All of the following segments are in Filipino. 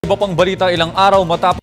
Iba pang balita, ilang araw matapos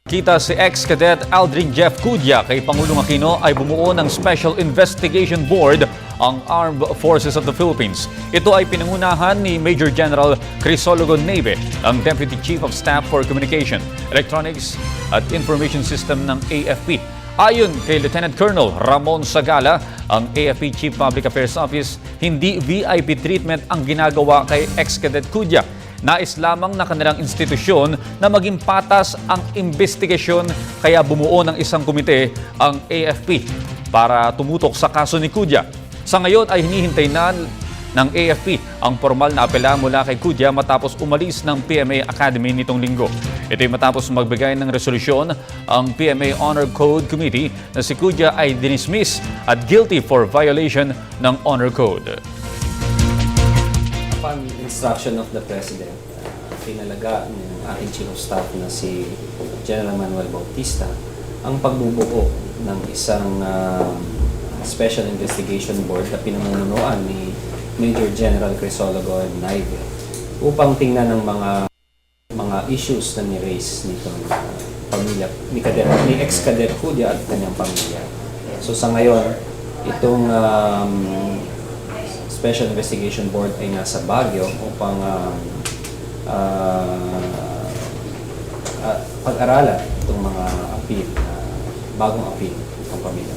kita si ex-cadet Aldrin Jeff Cudya kay Pangulong Aquino ay bumuo ng Special Investigation Board ang Armed Forces of the Philippines. Ito ay pinangunahan ni Major General Crisologo Nave, ang Deputy Chief of Staff for Communication, Electronics at Information System ng AFP. Ayon kay Lieutenant Colonel Ramon Sagala, ang AFP Chief Public Affairs Office, hindi VIP treatment ang ginagawa kay ex-cadet Cudya. Nais lamang na kanilang institusyon na maging patas ang investigasyon, kaya bumuo ng isang komite ang AFP para tumutok sa kaso ni Cudya. Sa ngayon ay hinihintay na ng AFP ang formal na apela mula kay Cudya matapos umalis ng PMA Academy nitong linggo. Ito'y matapos magbigay ng resolusyon ang PMA Honor Code Committee na si Cudya ay dinismiss at guilty for violation ng Honor Code. Upon instruction of the President, pinalaga ng ating Chief of Staff na si General Manuel Bautista ang pagbubuo ng isang Special Investigation Board na pinamumunuan ni Major General Crisologo Nave upang tingnan ng mga issues na ni-raise nitong pamilya ni ex-cadet Cudya at kanyang pamilya. So sa ngayon, itong Special Investigation Board ay nasa Baguio upang pag-aralan itong mga appeal, bagong appeal ng pamilya.